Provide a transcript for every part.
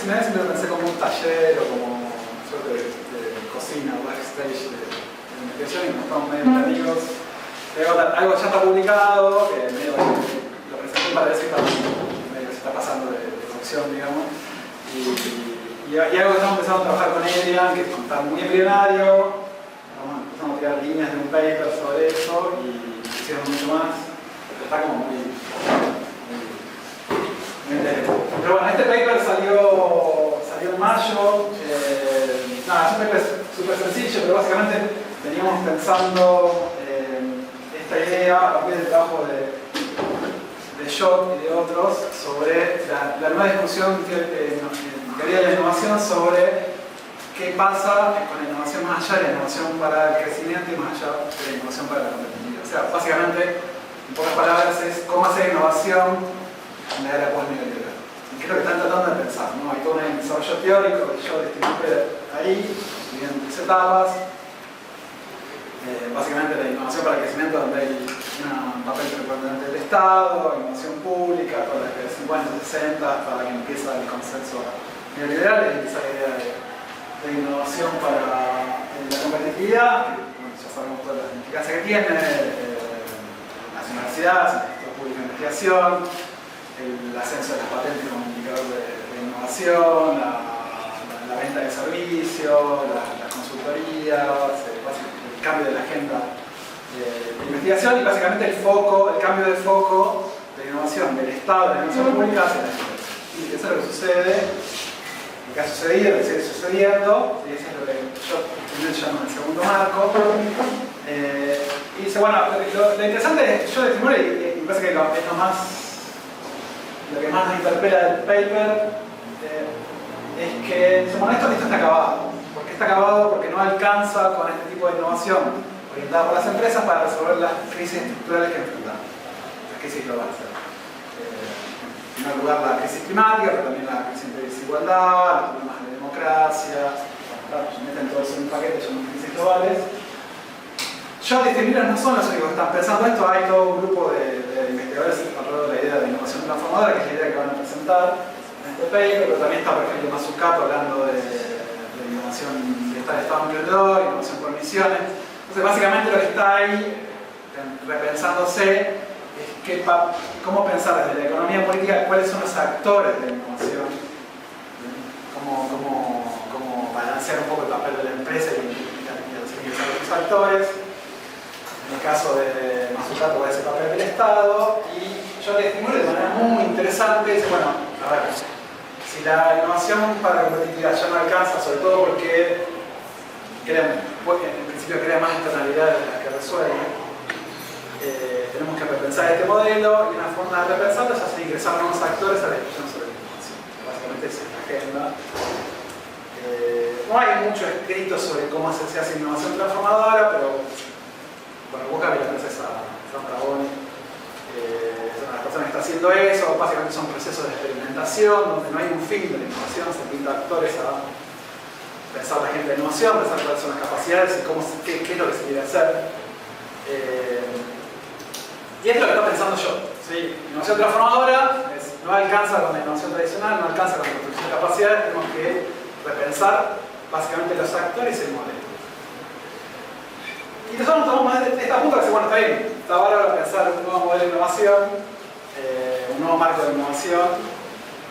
Disney siempre lo pensé como un taller o como una suerte de cocina, backstage de investigación, y nos estamos medio amigos. Algo ya está publicado, que medio lo presenté para ver si está, medio se está pasando de producción, digamos. Y algo que estamos empezando a trabajar con Adrian, que está muy embrionario. Empezamos a tirar líneas de un paper sobre eso y hicieron mucho más. Pero está como muy interesante. Pero bueno, este paper salió en mayo. Nada, es un paper súper sencillo, pero básicamente veníamos pensando esta idea a partir del trabajo de Schott y de otros sobre la nueva discusión en teoría de la innovación sobre qué pasa con la innovación más allá de la innovación para el crecimiento y más allá de la innovación para la competitividad. O sea, básicamente, en pocas palabras, es cómo hacer innovación en la era post-neoliberal. Y qué es lo que están tratando de pensar, ¿no? Hay todo un desarrollo teórico que yo distinguí ahí, en 3 etapas. Básicamente la innovación para el crecimiento, donde hay un papel preponderante del Estado, innovación pública, toda la de 50, 60, hasta la que empieza el consenso neoliberal, y esa idea de innovación para la competitividad, que bueno, ya sabemos todas las implicancias que tiene, las universidades, el sector público de investigación, el ascenso de las patentes como indicador de innovación, la venta de servicios, las consultorías, el cambio de la agenda de investigación y básicamente el cambio de foco de innovación del Estado, de la innovación pública hacia la empresa. Y eso es lo que sucede, lo que ha sucedido, lo que sigue sucediendo, y eso es lo que yo llamo el segundo marco. Y dice, bueno, lo interesante es, yo de Timur, y me parece que lo que más nos interpela del paper, es que, bueno, esto está acabado. ¿Por qué está acabado? Porque no alcanza con este tipo de innovación orientada por las empresas para resolver las crisis estructurales que enfrentamos, las crisis globales. En primer lugar, la crisis climática, pero también la crisis de desigualdad, los problemas de democracia, se meten todos en un paquete, son crisis globales. Schott y Miller no son los únicos que están pensando esto, hay todo un grupo de investigadores alrededor de la idea de innovación transformadora, que es la idea que van a presentar en este paper, pero también está, por ejemplo, Mazzucato hablando de innovación que está en estado emprendedor, innovación por misiones. Entonces, básicamente lo que está ahí repensándose es cómo pensar desde la economía política cuáles son los actores de la innovación, cómo balancear un poco el papel de la empresa y los actores. En el caso de Mazzucato va a ser el papel del Estado, y yo le estimulo de manera muy interesante, dice, bueno, a ver, si la innovación para la competitividad ya no alcanza, sobre todo porque en principio crea más externalidades de las que resuelve, tenemos que repensar este modelo, y una forma de repensarlo es hacer ingresar nuevos actores a la discusión sobre la innovación. Básicamente esa es la agenda. No hay mucho escrito sobre cómo se hace innovación transformadora, pero bueno, Boca vi la empresa Sandra Boni, es una de las personas que está haciendo eso. Básicamente son procesos de experimentación donde no hay un fin de la innovación, se pinta actores a pensar la gente de innovación, pensar cuáles son las capacidades y qué es lo que se quiere hacer. Y esto es lo que está pensando yo. ¿Sí? Innovación transformadora no alcanza con la innovación tradicional, no alcanza con la construcción de capacidades, tenemos que repensar básicamente los actores y el modelo. Y nosotros tomamos más de esta punta que dice, bueno, está bien, está bárbaro pensar un nuevo modelo de innovación, un nuevo marco de innovación.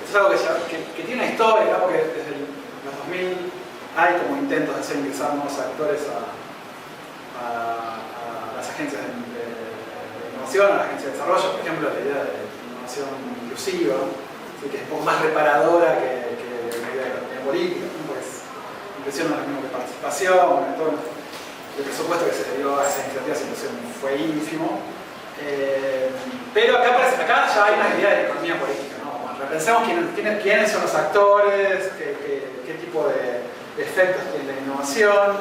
Eso es algo que tiene una historia, ¿no? Porque desde los 2000 hay como intentos de hacer ingresar nuevos actores a las agencias de innovación, a las agencias de desarrollo, por ejemplo, la idea de innovación inclusiva, ¿sí? Que es un poco más reparadora que la idea de economía política, ¿no? Porque impresiona la misma participación, todo el presupuesto que se le dio a esas iniciativas fue ínfimo. Pero acá ya hay una idea de economía política, ¿no? Bueno, repensemos quiénes son los actores, qué tipo de efectos tiene la innovación,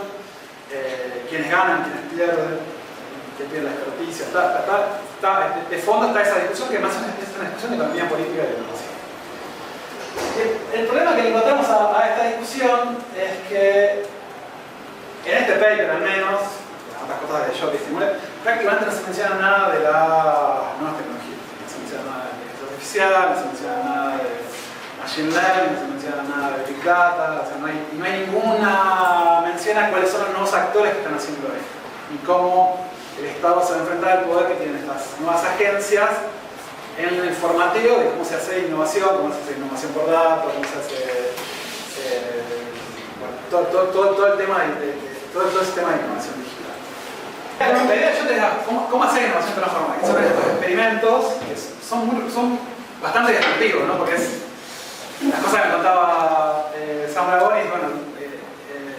quiénes ganan, quiénes pierden, quién tiene la experticia. De fondo está esa discusión que más es una discusión de economía política y de innovación. El problema que le encontramos a esta discusión es que en este paper, al menos, las otras cosas que yo estimulé, prácticamente no se menciona nada de las nuevas tecnologías. No se menciona nada de inteligencia artificial, no se menciona nada de Machine Learning, no se menciona nada de Big Data, o sea, no hay ninguna mención a cuáles son los nuevos actores que están haciendo esto y cómo el Estado se va a enfrentar al poder que tienen estas nuevas agencias en el formateo de cómo se hace innovación, cómo se hace innovación por datos, cómo se hace bueno, todo el tema todo ese tema de innovación digital. La idea yo te diría, ¿cómo hacer innovación transformada? Que son estos experimentos que son bastante disruptivos, ¿no? Porque es las cosas que me contaba Sam Dragonis, bueno,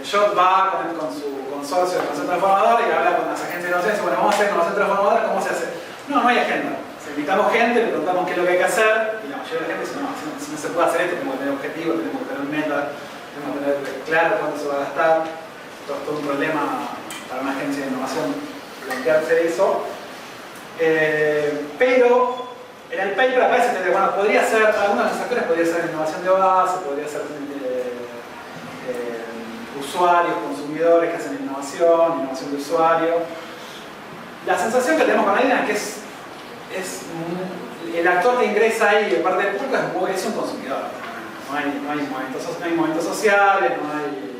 Schott va con su consorcio de innovación transformadora y habla con las agencias de innovación y dice, bueno, vamos a hacer innovación transformadora, ¿cómo se hace? No hay agenda. Invitamos gente, le preguntamos qué es lo que hay que hacer y la mayoría de la gente dice, no, si no se puede hacer esto, tenemos que tener objetivos, tenemos que tener metas, tenemos que tener claro cuánto se va a gastar. Todo un problema para una agencia de innovación plantearse eso. Pero en el paper aparece que bueno, podría ser, algunos de los actores podría ser innovación de base, podría ser usuarios, consumidores que hacen innovación de usuario. La sensación que tenemos con Adina es que es el actor que ingresa ahí de parte del público es un consumidor. No hay movimientos sociales, no hay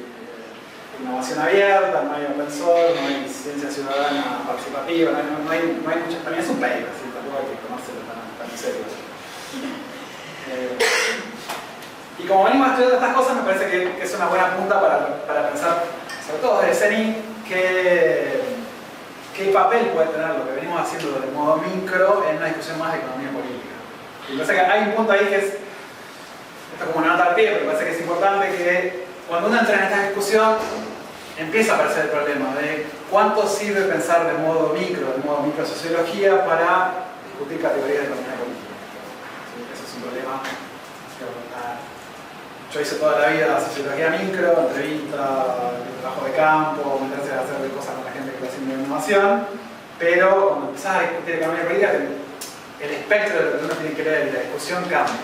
innovación abierta, no hay open source, no hay ciencia ciudadana participativa, no hay mucho, también es un paper, ¿sí? Tampoco hay que tomárselo tan en serio. Y como venimos estudiando estas cosas, me parece que es una buena punta para pensar, sobre todo desde CENI, qué papel puede tener lo que venimos haciendo de modo micro en una discusión más de economía política. Y me parece que hay un punto ahí que es, esto es como una nota al pie, pero me parece que es importante que cuando uno entra en esta discusión empieza a aparecer el problema de cuánto sirve pensar de modo microsociología para discutir categorías de economía política. ¿Sí? Ese es un problema. Yo hice toda la vida sociología micro, entrevista, trabajo de campo, meterse a hacer cosas con la gente que está haciendo innovación, pero cuando empezás a discutir economía política, el espectro de lo que uno tiene que leer y la discusión cambia.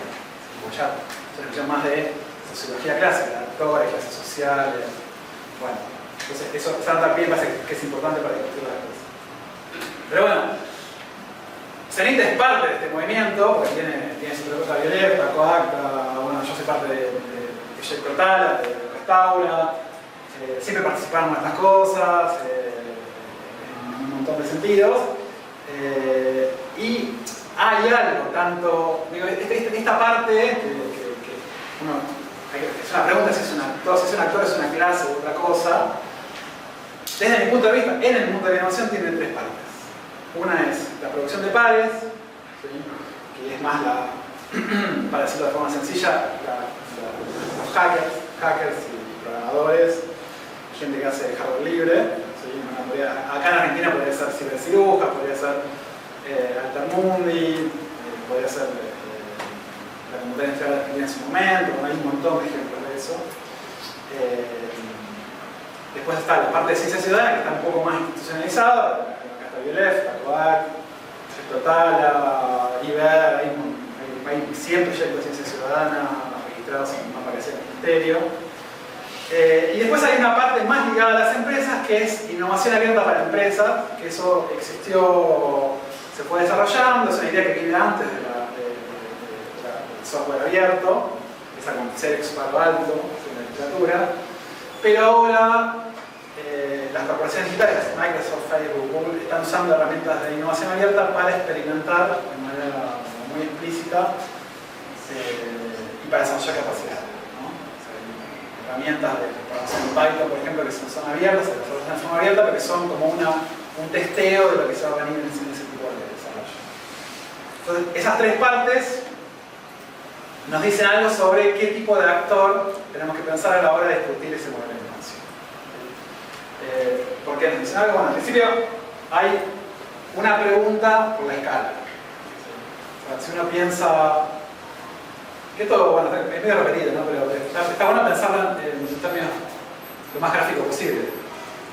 Ya es una discusión más de sociología clásica, actores, clases sociales. Bueno, entonces eso también parece que es importante para discutir las cosas. Pero bueno, CENIT es parte de este movimiento, porque tiene su propia violeta, Coacta, bueno, yo soy parte de Proyecto Tala, de Restaura, siempre participamos en estas cosas, en un montón de sentidos. Y hay algo, tanto, digo, esta parte que uno, es una pregunta si es un actor, es una clase o otra cosa. Desde mi punto de vista, en el mundo de la innovación tiene tres partes. Una es la producción de pares, ¿sí? Que es más para decirlo de forma sencilla, los hackers y programadores, gente que hace hardware libre. ¿Sí? Acá en Argentina podría ser Ciberciruja, podría ser Altermundi, podría ser la Computadora Industrial Argentina en su momento, hay un montón de ejemplos de eso. Después está la parte de ciencia ciudadana, que está un poco más institucionalizada. Acá está Biolef, está COAC, Tala, IBER, hay 100 proyectos de ciencia ciudadana registrados en un mapa que hace el Ministerio. Y después hay una parte más ligada a las empresas, que es innovación abierta para empresas, que eso existió, se fue desarrollando, es una idea que viene antes del software abierto, esa con Xerox Palo Alto, en la literatura. Pero ahora las corporaciones digitales, Microsoft, Facebook, Google, están usando herramientas de innovación abierta para experimentar de manera muy explícita y para desarrollar capacidades, ¿no? O sea, hay herramientas de programación en Python, por ejemplo, que son abiertas, se desarrollan de forma abierta, pero que son como un testeo de lo que se va a venir en ese tipo de desarrollo. Entonces, esas tres partes nos dicen algo sobre qué tipo de actor tenemos que pensar a la hora de discutir ese modelo de innovación. ¿Por qué nos dicen algo? Bueno, al principio hay una pregunta por la escala. O sea, si uno piensa, que esto, bueno, es medio repetido, ¿no? Pero está bueno pensarlo en términos lo más gráfico posible.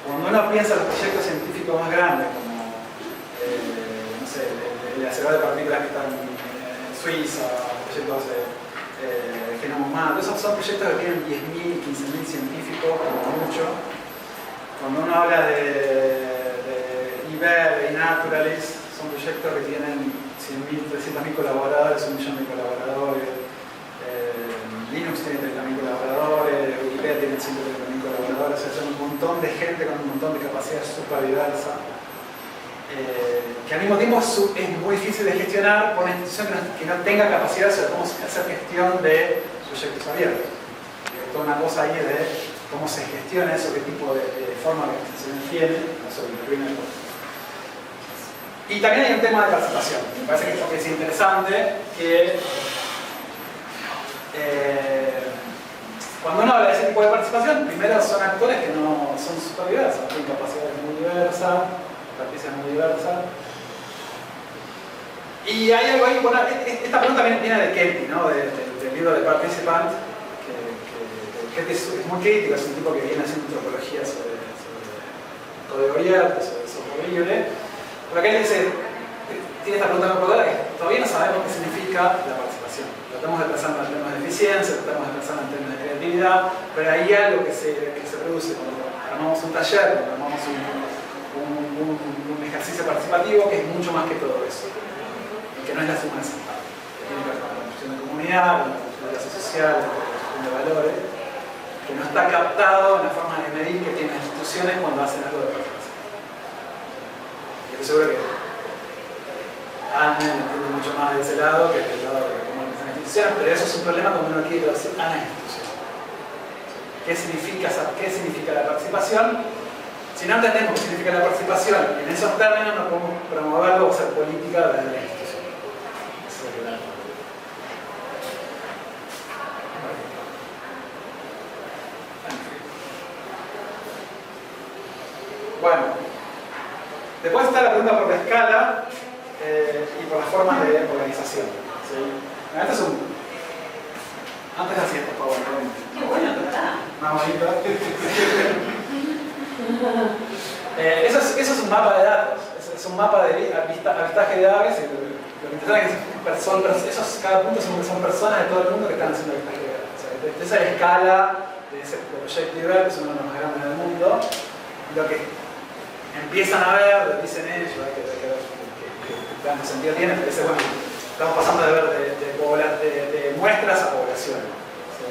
Cuando uno piensa en los proyectos científicos más grandes, como no sé, el acelerador de partículas que está en Suiza, proyectos de genoma humano, esos son proyectos que tienen 10.000, 15.000 científicos, como mucho. Cuando uno habla de IBER, de Naturalis, son proyectos que tienen 100.000, 300.000 colaboradores, 1 millón de colaboradores. Linux tiene 30.000 colaboradores, Wikipedia tiene 130.000 colaboradores, o sea, son un montón de gente con un montón de capacidades súper diversas. Que al mismo tiempo es muy difícil de gestionar por una institución que no tenga capacidad sobre cómo hacer gestión de proyectos abiertos. Hay toda una cosa ahí de cómo se gestiona eso, qué tipo de forma de organización tiene, eso interviene. Y también hay un tema de participación. Me parece que es interesante que cuando uno habla de ese tipo de participación, primero son actores que no son súper diversos, tienen capacidades muy diversas, experiencias muy diversas. Y hay algo ahí, bueno, esta pregunta viene de Kelty, ¿no? del libro de Participant, que es muy crítico, es un tipo que viene haciendo antropología sobre código abierto, sobre software libre. Pero Kelty dice, tiene esta pregunta muy popular, que todavía no sabemos qué significa la participación. Tratamos de pensar en términos de eficiencia, tratamos de pensar en términos de creatividad, pero hay algo que se produce cuando armamos un taller, cuando armamos un ejercicio participativo que es mucho más que todo eso, y que no es la suma de esas partes, que tiene que ver con la construcción de comunidad, con la construcción de clase social, con la construcción de valores, que no está captado en la forma de medir que tienen las instituciones cuando hacen algo de participación. Y estoy seguro que Anne entiende mucho más de ese lado que del lado de cómo organizan las instituciones, pero eso es un problema cuando uno quiere traducir a las instituciones. ¿Qué significa la participación? Si no entendemos qué significa la participación en esos términos, no podemos promoverlo o hacer política desde la institución. Eso es claro. Bueno, después está la pregunta por la escala y por las formas de organización. ¿Sí? Antes hacía esto, por favor. Qué bueno, ¿verdad? Más bonito. Eso es un mapa de datos, es un mapa de avistaje de aves. Y lo que interesante es que cada punto son personas de todo el mundo que están haciendo avistaje de aves. O sea, esa es la escala de ese proyecto IBER, que es uno de los más grandes del mundo. Lo que empiezan a ver, dicen ellos, que tanto sentido tiene, pero dicen, bueno, estamos pasando de ver de muestras a población. ¿Sí?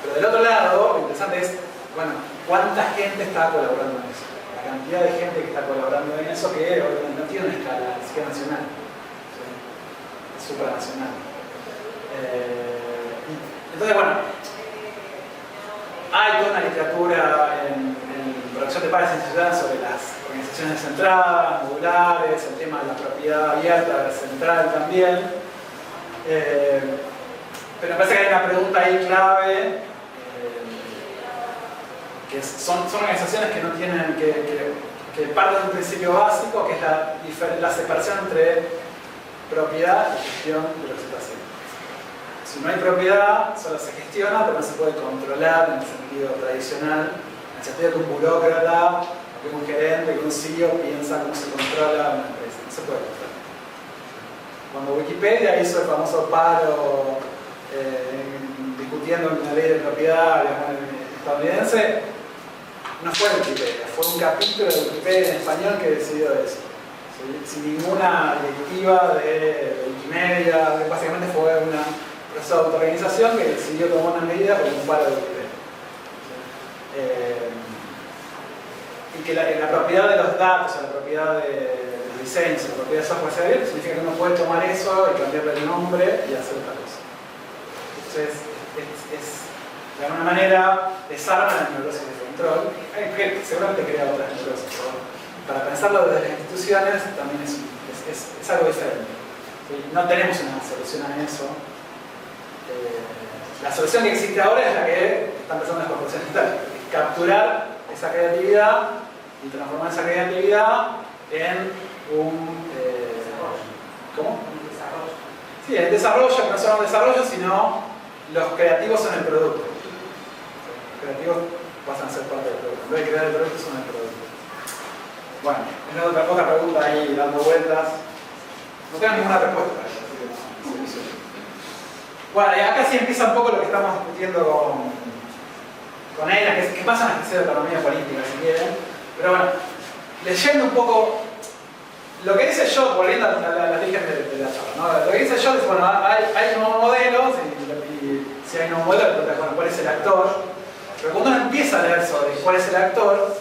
Pero del otro lado, lo interesante es, bueno, ¿cuánta gente está colaborando en eso? La cantidad de gente que está colaborando en eso que obviamente no tiene una escala, ni siquiera nacional. ¿Sí? Es supranacional. Entonces, bueno, hay toda una literatura en producción de pares institucionales sobre las organizaciones centradas, modulares, el tema de la propiedad abierta, central también. Pero me parece que hay una pregunta ahí clave, que son organizaciones que no tienen, que parten de un principio básico, que es la separación entre propiedad y gestión de lo que se está haciendo. Si no hay propiedad, solo se gestiona, pero no se puede controlar en el sentido tradicional, en el sentido que un burócrata, que un gerente, que un CEO piensa cómo se controla una empresa. No se puede controlar. Cuando Wikipedia hizo el famoso paro discutiendo una ley de propiedad estadounidense, no fue Wikipedia, fue un capítulo de Wikipedia en español que decidió eso. Sin ninguna directiva de Wikimedia, básicamente fue una proceso de autoorganización que decidió tomar una medida por un paro de Wikipedia. Y que la propiedad de los datos, la propiedad de los diseños, la propiedad de software sea abierto, significa que uno puede tomar eso y cambiarle el nombre y hacer otra cosa. Entonces, de alguna manera desarma la neurosis de control, que seguramente crea otras neurosis, pero para pensarlo desde las instituciones también es algo diferente. ¿Sí? No tenemos una solución a eso. La solución que existe ahora es la que están pensando las corporaciones digitales, capturar esa creatividad y transformar esa creatividad en un ¿cómo? Sí, el desarrollo, que no solo un desarrollo, sino los creativos son el producto. Los creativos pasan a ser parte del producto. En vez de crear el producto, son el producto. Bueno, es otra pregunta ahí dando vueltas. No tengo ninguna respuesta para eso, así que no. Bueno, y acá sí empieza un poco lo que estamos discutiendo con ella, que pasa en la especie de economía política, si quieren. Pero bueno, leyendo un poco lo que dice Schott, volviendo a la origen de la charla, ¿no? Lo que dice Schott es, bueno, hay nuevos modelos y si hay un nuevo modelo, pregunta, bueno, ¿cuál es el actor? Pero cuando uno empieza a leer sobre cuál es el actor,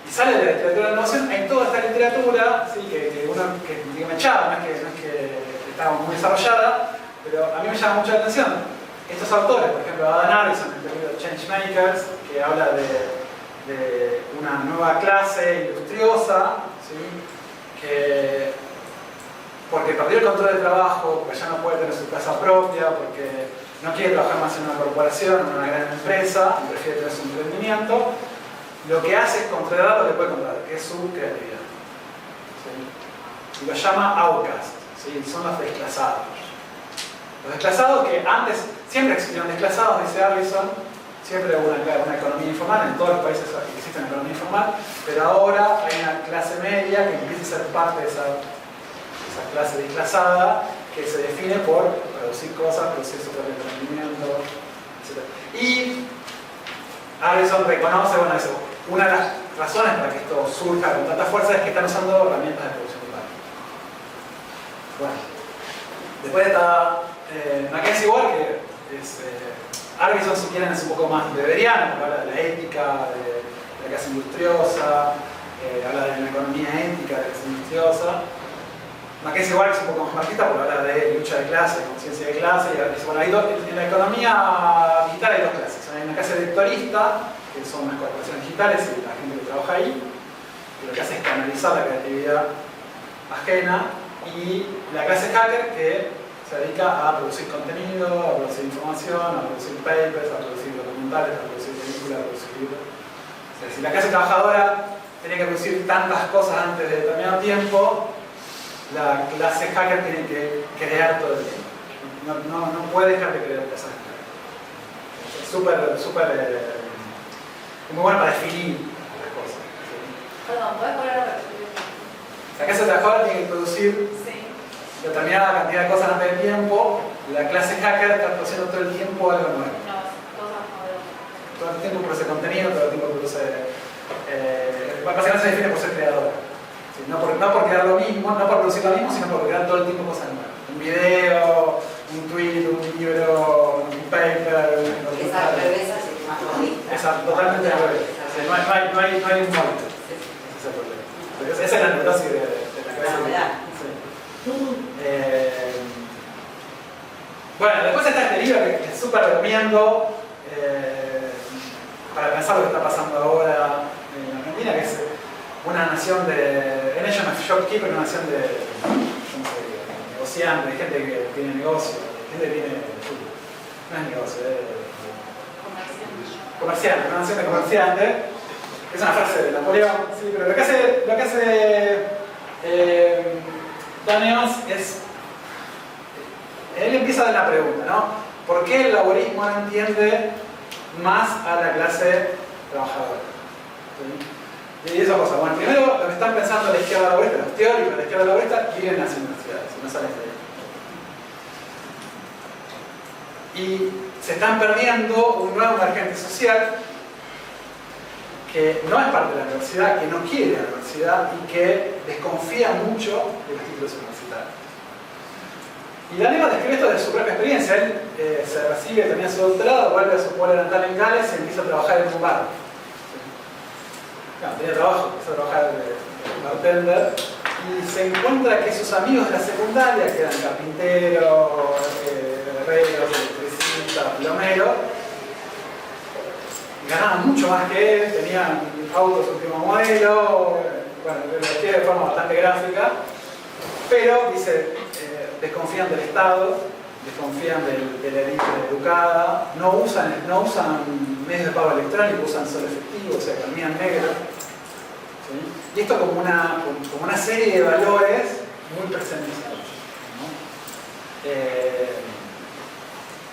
y sale de la literatura de la innovación, hay toda esta literatura, ¿sí? que me echaba, no es que estaba muy desarrollada, pero a mí me llama mucho la atención. Estos autores, por ejemplo, Adam Arison, en el libro Changemakers, que habla de una nueva clase industriosa, ¿sí? que porque perdió el control del trabajo, porque ya no puede tener su casa propia, porque no quiere trabajar más en una corporación, en una gran empresa, y prefiere tener su emprendimiento, lo que hace es controlar lo que puede controlar, que es su creatividad. ¿Sí? Y lo llama outcast, ¿sí? Son los desclasados. Los desclasados que antes siempre existieron desclasados, dice Arison, siempre hubo una economía informal, en todos los países existe una economía informal, pero ahora hay una clase media que empieza a ser parte de esa clase desclasada que se define por producir cosas, producir su propio emprendimiento, etc. Y Arison reconoce, bueno, eso, una de las razones para que esto surja con tanta fuerza es que están usando herramientas de producción local. Bueno, después está Mackenzie Ward, que es Arison, si quieren, es un poco más beberiano, porque habla de la ética, de la clase industriosa, habla de una economía ética de la clase industriosa. Mackenzie Ward es un poco más marxista porque habla de lucha de clase, de conciencia de clase, y dice, bueno, en la economía digital hay dos clases. Hay una clase vectorista, que son las corporaciones digitales y la gente que trabaja ahí, que lo que hace es canalizar la creatividad ajena, y la clase hacker, que se dedica a producir contenido, a producir información, a producir papers, a producir documentales, a producir películas, a producir libros. O sea, si la clase trabajadora tenía que producir tantas cosas antes de determinado tiempo, la clase hacker tiene que crear todo el tiempo. No puede dejar de crear cosas. Es súper muy bueno para definir las cosas. Perdón, ¿puedes volver a repetir? La clase trabajadora tiene que producir determinada cantidad de cosas antes del tiempo. La clase hacker está produciendo todo el tiempo algo nuevo. Todo el tiempo produce contenido, todo el tiempo produce... básicamente se define por ser creadora. ¿Sí? No por crear lo mismo, no por producir lo mismo, sino por crear todo el tiempo cosas nuevas. Un video, un tweet, un libro, un paper, un documental. Esa revés así más bonita. Exacto, totalmente al revés. No hay un molde. Ese es el problema. Esa es la neurosis de la cabeza. Bueno, después está este libro que súper recomiendo para pensar lo que está pasando ahora en Argentina, que es una nación de... A nation of shopkeepers, una nación de... ¿cómo se dice? Negociantes, de gente que tiene negocio, gente que tiene... No es negocio, comerciante, una nación de comerciantes. Es una frase de Napoleón, sí, pero lo que hace Dan Evans es... Él empieza de la pregunta, ¿no? ¿Por qué el laborismo no entiende más a la clase trabajadora? ¿Sí? Y esa cosa, bueno, primero lo que están pensando la izquierda laborista, los teóricos de la izquierda laborista viven en las universidades, no salen de ahí. Y se están perdiendo un nuevo emergente social que no es parte de la universidad, que no quiere la universidad y que desconfía mucho de los títulos universitarios. Y Daniel describe esto de su propia experiencia. Él se recibe, termina su doctorado, vuelve a su pueblo natal en Gales y empieza a trabajar en un bar. Claro, tenía trabajo, empezó a trabajar de bartender y se encuentra que sus amigos de la secundaria, que eran carpinteros, herreros, electricistas, plomeros, ganaban mucho más que él, tenían autos último modelo, bueno, lo describe de forma bastante gráfica, pero dice, desconfían del Estado, desconfían de la élite educada, no usan medios de pago electrónico, usan solo efectivo, o sea, economía negra. ¿Sí? Y esto como una serie de valores muy presentes. ¿No?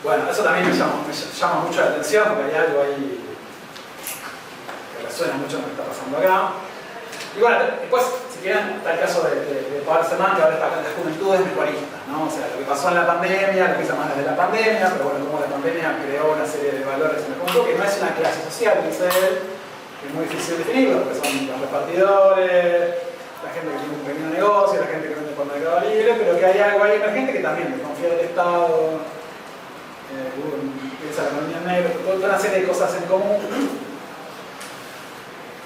Bueno, eso también me llama mucho la atención, porque hay algo ahí que resuena mucho con lo que está pasando acá. Y bueno, después, si quieren, está el caso de Pablo Semán, que ahora está en las juventudes mejoristas, ¿no? O sea, lo que pasó en la pandemia, lo que hizo más desde la pandemia, pero bueno, como la pandemia creó una serie de valores en el juventud, que no es una clase social, dice él, que es muy difícil definirlo, porque son los repartidores, la gente que tiene un pequeño negocio, la gente que vende por Mercado Libre, pero que hay algo ahí emergente que también desconfía del Estado. esa economía negra, toda una serie de cosas en común.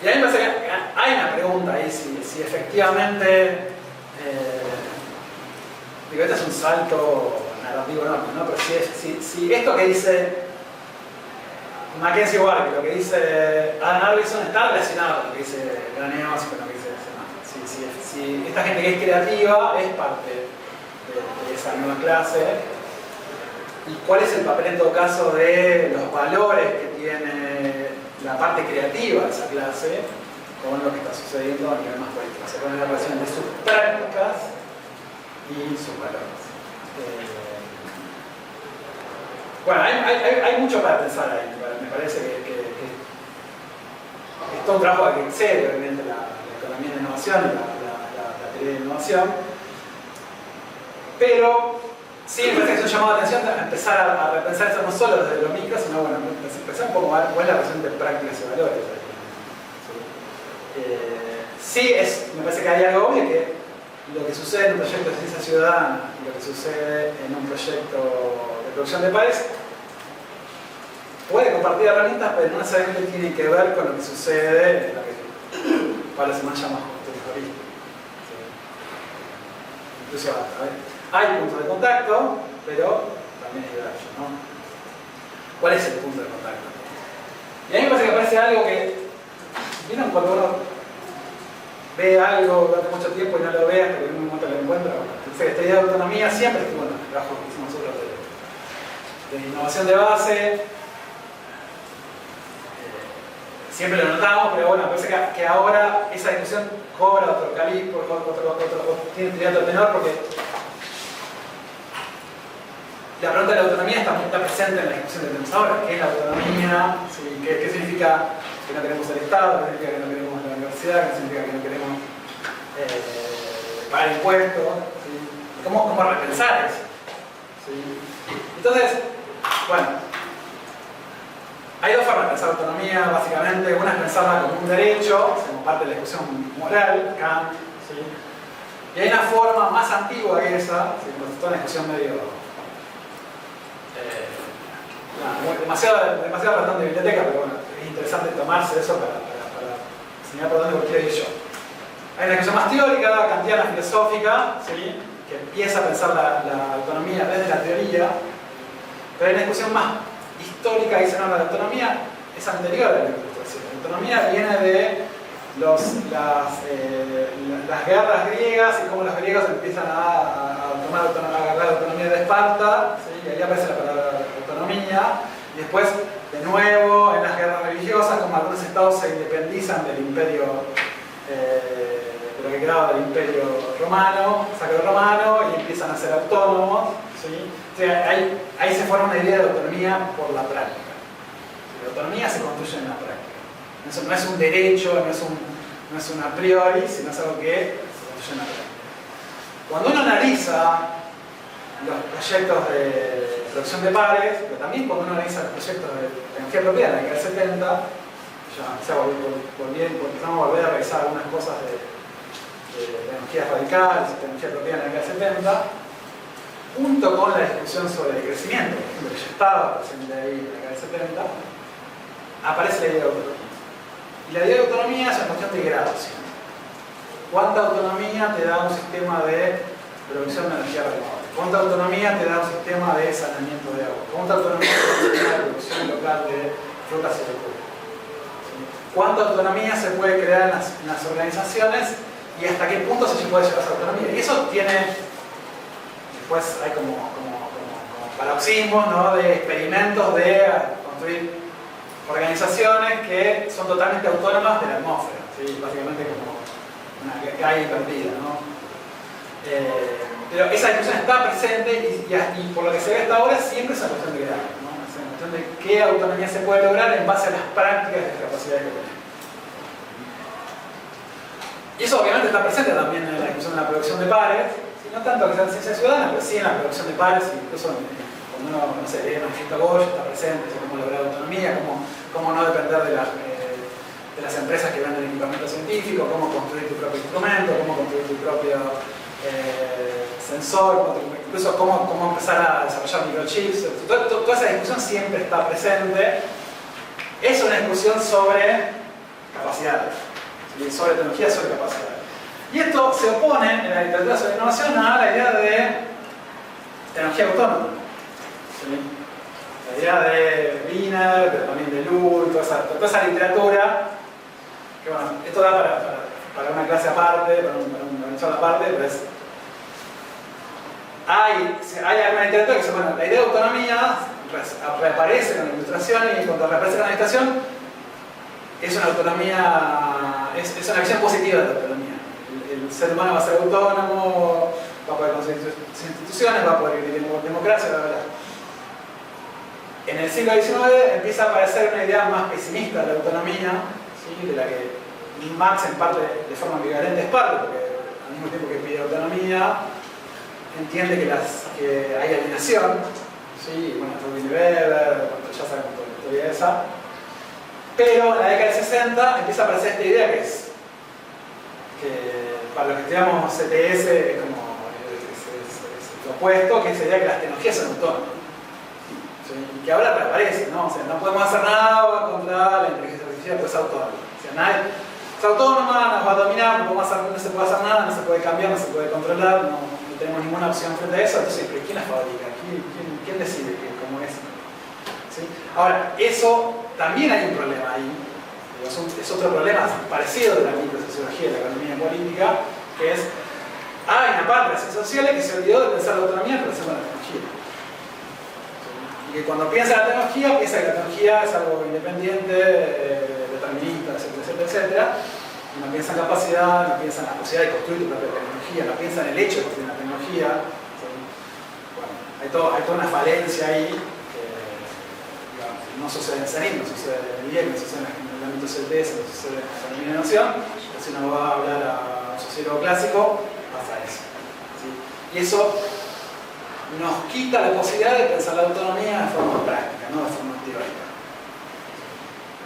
Y a mí me parece que hay una pregunta ahí, si efectivamente, digo, este es un salto narrativo enorme, ¿no? Pero si esto que dice Mackenzie Wark, lo que dice Adam Arvidson está relacionado con lo que dice Graneos y con lo que dice Semán. Si esta gente que es creativa es parte de esa nueva clase, y cuál es el papel en todo caso de los valores que tiene la parte creativa de esa clase con lo que está sucediendo a nivel más político, o sea, con la relación de sus prácticas y sus valores. Bueno, hay mucho para pensar ahí, me parece que es todo un trabajo que excede obviamente la economía de innovación y la teoría de innovación, pero sí me parece que es un llamado de atención a empezar a repensar esto no solo desde lo micro, sino bueno, empezar un poco más cuál es la relación de prácticas y valores. Sí, me parece que hay algo obvio que lo que sucede en un proyecto de ciencia ciudadana y lo que sucede en un proyecto de producción de pares puede compartir herramientas, pero no necesariamente tiene que ver con lo que sucede en lo que Pablo Semán llama constructorismo. Incluso hay puntos de contacto, pero también hay datos, ¿no? ¿Cuál es el punto de contacto? Y a mí me parece que aparece algo que, ¿vieron cuando uno ve algo durante mucho tiempo y no lo ve hasta que en un momento lo encuentra? Esta idea de autonomía siempre estuvo en el trabajo que hicimos nosotros de innovación de base. Siempre lo notamos, pero bueno, me parece que ahora esa discusión cobra otro calibre, tiene otro tenor, porque la pregunta de la autonomía está presente en la discusión que tenemos ahora. ¿Qué es la autonomía? ¿Sí? ¿Qué significa que no queremos el Estado? ¿Qué significa que no queremos la universidad? ¿Qué significa que no queremos pagar impuestos? ¿Sí? ¿Cómo repensar eso? ¿Sí? Entonces, bueno, hay dos formas de pensar autonomía, básicamente. Una es pensarla como un derecho, como parte de la discusión moral, Kant. ¿Sí? Y hay una forma más antigua que esa, ¿sí? Pues toda una discusión medio demasiado ratón de biblioteca, pero bueno, es interesante tomarse eso para enseñar por dónde quiero ir yo. Hay una discusión más teórica, kantiana, filosófica, ¿sí? Que empieza a pensar la autonomía desde la teoría, pero hay una discusión más histórica que dice no, la autonomía es anterior a la ilustración. La autonomía viene de las guerras griegas y cómo los griegos empiezan a agarrar la autonomía de Esparta, ¿sí? Y ahí aparece la palabra autonomía, y después de nuevo en las guerras religiosas, como algunos estados se independizan del imperio, de lo que quedaba del imperio romano, sacro-romano, y empiezan a ser autónomos, ¿sí? O sea, ahí se forma una idea de autonomía por la práctica. La autonomía se construye en la práctica. Eso no es un derecho, no es un a priori, sino es algo que se construye en la práctica. Cuando uno analiza los proyectos de producción de pares, pero también cuando uno analiza los proyectos de energía propia en la década del 70, empezamos a volver a revisar algunas cosas de energías radicales, de energía propia en la década del 70, junto con la discusión sobre el crecimiento, por ejemplo, que ya estaba presente ahí en la década del 70, aparece la idea de autonomía. Y la idea de autonomía es una cuestión de graduación. ¿Cuánta autonomía te da un sistema de producción de energía renovable? ¿Cuánta autonomía te da un sistema de saneamiento de agua? ¿Cuánta autonomía te da un sistema de producción local de frutas y verduras? ¿Cuánta autonomía se puede crear en las organizaciones y hasta qué punto se puede llevar esa autonomía? Y eso tiene, después hay como paroxismos, ¿no? De experimentos de construir organizaciones que son totalmente autónomas de la atmósfera, ¿sí? Básicamente como una calle invertida, ¿no? Pero esa discusión está presente y por lo que se ve hasta ahora siempre es una cuestión de grado, ¿no? Es una cuestión de qué autonomía se puede lograr en base a las prácticas y las capacidades que tenemos. Y eso obviamente está presente también en la discusión de la producción de pares, no tanto que sea en ciencia ciudadana, pero sí en la producción de pares, incluso cuando uno, no sé, lee Manifiesto Goya, está presente, cómo lograr autonomía, cómo no depender de las empresas que venden equipamiento científico, cómo construir tu propio instrumento, cómo construir tu propio sensor, incluso cómo empezar a desarrollar microchips. Toda esa discusión siempre está presente. Es una discusión sobre capacidades, sobre tecnología, sobre capacidades. Y esto se opone en la literatura sobre innovación a la idea de tecnología autónoma. ¿Sí? La idea de Wiener, pero también de Lull, toda esa literatura, que bueno, esto da para una clase aparte, para una charla aparte, pero hay alguna literatura que dice, bueno, la idea de autonomía reaparece con la ilustración y cuando reaparece con la ilustración es una autonomía, es una visión positiva de la autonomía. El ser humano va a ser autónomo, va a poder construir sus instituciones, va a poder vivir en democracia, bla, bla, bla. En el siglo XIX empieza a aparecer una idea más pesimista de la autonomía, ¿sí? De la que Marx en parte, de forma ambivalente, es parte, porque al mismo tiempo que pide autonomía, entiende que hay alienación, ¿sí? Bueno, Rubin y Weber, ya sabemos toda la historia esa. Pero en la década del 60 empieza a aparecer esta idea que para los que estudiamos CTS es como lo opuesto, que es la idea que las tecnologías son autónomas. ¿Sí? Y que ahora reaparece, ¿no? O sea, no podemos hacer nada contra la inteligencia artificial, pues es autónoma. O sea, es autónoma, nos va a dominar, no se puede hacer nada, no se puede cambiar, no se puede controlar, no tenemos ninguna opción frente a eso. Entonces, ¿quién la fabrica? ¿Quién decide cómo es? ¿Sí? Ahora, eso también hay un problema ahí. Es otro problema parecido de la microsociología, de la economía política, que es, hay una parte de las ciencias sociales que se olvidó de pensar la autonomía en relación con la tecnología. Y que cuando piensa en la tecnología, piensa que la tecnología es algo independiente, determinista, etcétera, etcétera, etcétera. Y no piensa en capacidad, no piensa en la posibilidad de construir tu propia tecnología, no piensa en el hecho de construir una tecnología. ¿Sí? Bueno, hay toda una falencia ahí que no sucede en CERNIN, no sucede en el IEC, no sucede en el ámbito CTS, no sucede en la economía de innovación. Si uno va a hablar a un sociólogo clásico, pasa eso. ¿Sí? Y eso nos quita la posibilidad de pensar la autonomía de forma práctica, no de forma teórica.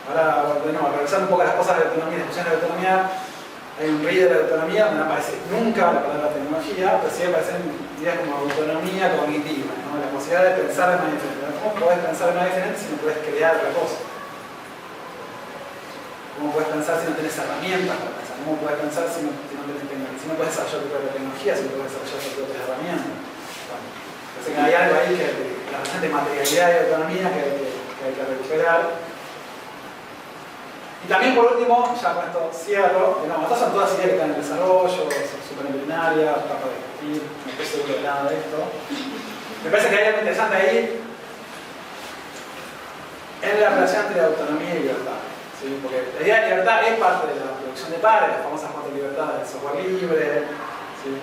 Ahora, de nuevo, regresando un poco a las cosas de autonomía, discusiones de autonomía, hay un reader de autonomía donde no aparece nunca la palabra tecnología, pero sí aparecen ideas como autonomía cognitiva, ¿no? La posibilidad de pensar de manera diferente. ¿Cómo puedes pensar de manera diferente si no puedes crear otra cosa? ¿Cómo puedes pensar si no tienes herramientas para pensar? ¿Cómo puedes pensar si no puedes desarrollar tu propia tecnología, si no puedes desarrollar tus propias herramientas? Bueno, parece que hay algo ahí que la relación de materialidad y autonomía que hay que recuperar. Y también por último, ya con esto cierro, digamos, estas son todas ideas que están en desarrollo, son súper embrionarias, para discutir, no estoy seguro de nada de esto. Me parece que hay algo interesante ahí en la relación entre autonomía y libertad. ¿Sí? Porque la idea de libertad es parte de la producción de pares, las famosas 4 libertades del software libre. ¿Sí?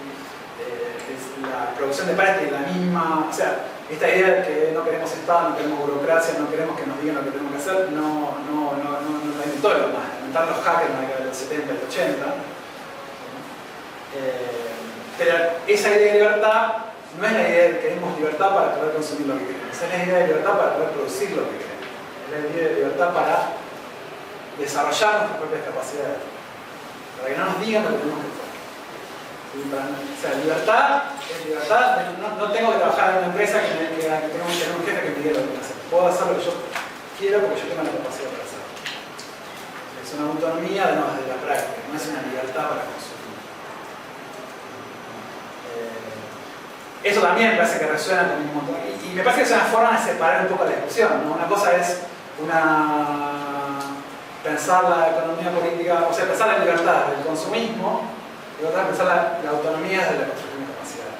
La producción de pares tiene la misma, o sea, esta idea de que no queremos Estado, no queremos burocracia, no queremos que nos digan lo que tenemos que hacer, no la inventó lo más, inventaron los hackers en la década de los 70 y 80. Pero esa idea de libertad no es la idea de que queremos libertad para poder consumir lo que queremos, es la idea de libertad para poder producir lo que queremos, es la idea de libertad para desarrollar nuestras propias capacidades, para que no nos digan lo que tenemos que hacer. O sea, libertad es libertad, no tengo que trabajar en una empresa que tengo un jefe que me diga lo que tengo que hacer. Puedo hacer lo que yo quiero porque yo tengo la capacidad para hacerlo. Es una autonomía además de la práctica, no es una libertad para consumir. Eso también me parece que resuena con un montón. Y me parece que es una forma de separar un poco la discusión, ¿no? Una cosa es pensar la economía política, o sea, pensar la libertad del consumismo, y otra es pensar la autonomía desde la construcción de capacidad.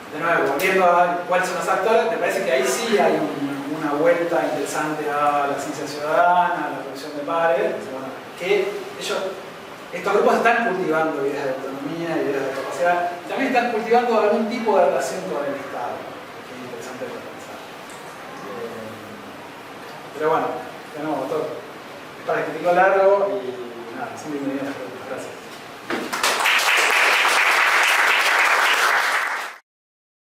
De nuevo, volviendo a cuáles son los actores, me parece que ahí sí hay una vuelta interesante a la ciencia ciudadana, a la producción de pares, bueno, que estos grupos están cultivando ideas de autonomía, ideas de capacidad, y también están cultivando algún tipo de relación con el Estado, que es interesante para pensar. Pero bueno, de nuevo, todo. Es para que te digo largo y nada, son bienvenidas las preguntas. Gracias.